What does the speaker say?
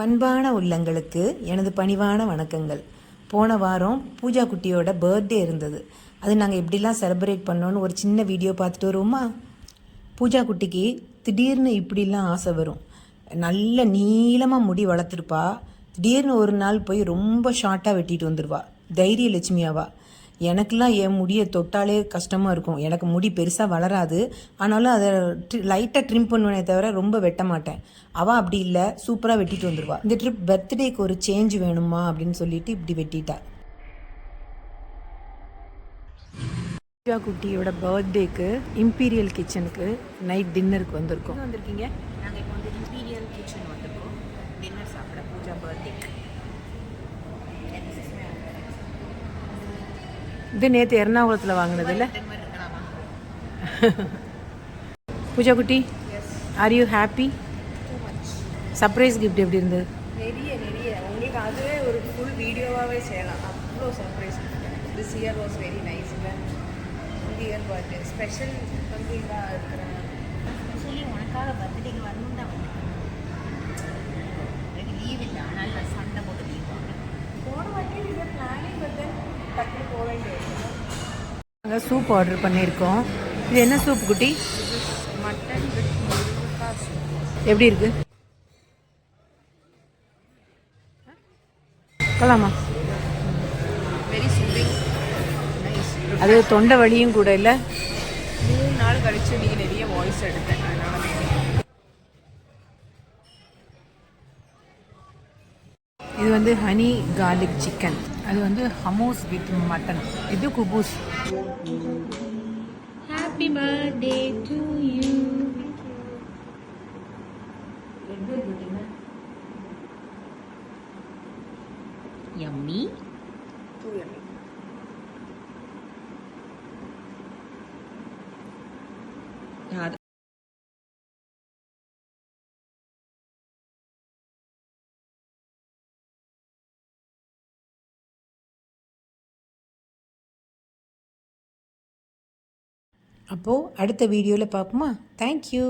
பண்பான உள்ளங்களுக்கு எனது பணிவான வணக்கங்கள். போன வாரம் பூஜா குட்டியோட பர்த்டே இருந்தது. அது நாங்கள் எப்படிலாம் செலிப்ரேட் பண்ணோன்னு ஒரு சின்ன வீடியோ பார்த்துட்டு வருவோமா? பூஜா குட்டிக்கு திடீர்னு இப்படிலாம் ஆசை வரும். நல்ல நீளமாக முடி வளர்த்துருப்பா. திடீர்னு ஒரு நாள் போய் ரொம்ப ஷார்ட்டாக வெட்டிட்டு வந்துடுவா. தைரிய லட்சுமியாவா. எனக்கெல்லாம் என் முடியை தொட்டாலே கஷ்டமாக இருக்கும். எனக்கு முடி பெருசாக வளராது. ஆனாலும் அதை லைட்டாக ட்ரிம் பண்ணுவேனே தவிர ரொம்ப வெட்ட மாட்டேன். அவள் அப்படி இல்லை, சூப்பராக வெட்டிட்டு வந்துடுவா. இந்த ட்ரிப் பர்த்டேக்கு ஒரு சேஞ்ச் வேணுமா அப்படின்னு சொல்லிட்டு இப்படி வெட்டிட்டா. பூஜா குட்டியோட பர்த்டேக்கு இம்பீரியல் கிச்சனுக்கு நைட் டின்னருக்கு வந்திருக்கோம். வந்திருக்கீங்க? நாங்கள் இப்போ வந்து இம்பீரியல் கிச்சன் வந்திருக்கோம் டின்னர் சாப்பிட பூஜா பர்த்டேக்கு. இது நேற்று எர்ணாகுளத்தில் வாங்கினது இல்லை? பூஜா குட்டி, are you happy? Surprise gift எப்படி இருந்தது? நிறைய உங்களுக்கு அதுவே ஒரு ஃபுல் வீடியோவாகவே செய்யலாம். அவ்வளோ surprise. This year was very nice. இல்லை இயர் பர்த்டே ஸ்பெஷல் வந்து இதாக இருக்கிறேன். சொல்லி உனக்காக பர்த்டேக்கு வரணும் தான் எனக்கு லீவ் இல்லை. ஆனால் சண்டை போட்டு லீவ் வாங்க போன வாட்டி இதை பிளானிங் வந்து டக்குனு போக வேண்டியது. நாங்கள் சூப் ஆர்டர் பண்ணியிருக்கோம். இது என்ன சூப் குட்டி? மட்டன் வித் முருங்கைக்காய் சூப். எப்படி இருக்கு? கலாமா? Very soothing, nice. அது தொண்டை வலியும் கூட இல்லை. 3 நாள் கழிச்சு நீ நிறைய வாய்ஸ் எடுத்தேன். அதனால இது வந்து ஹனி கார்லிக் சிக்கன். அது வந்து ஹமோஸ் வித் மட்டன். இது குபூஸ். Happy birthday to you. Yummy. Too yummy. அப்போது அடுத்த வீடியோவில் பார்ப்போமா? தேங்க்யூ.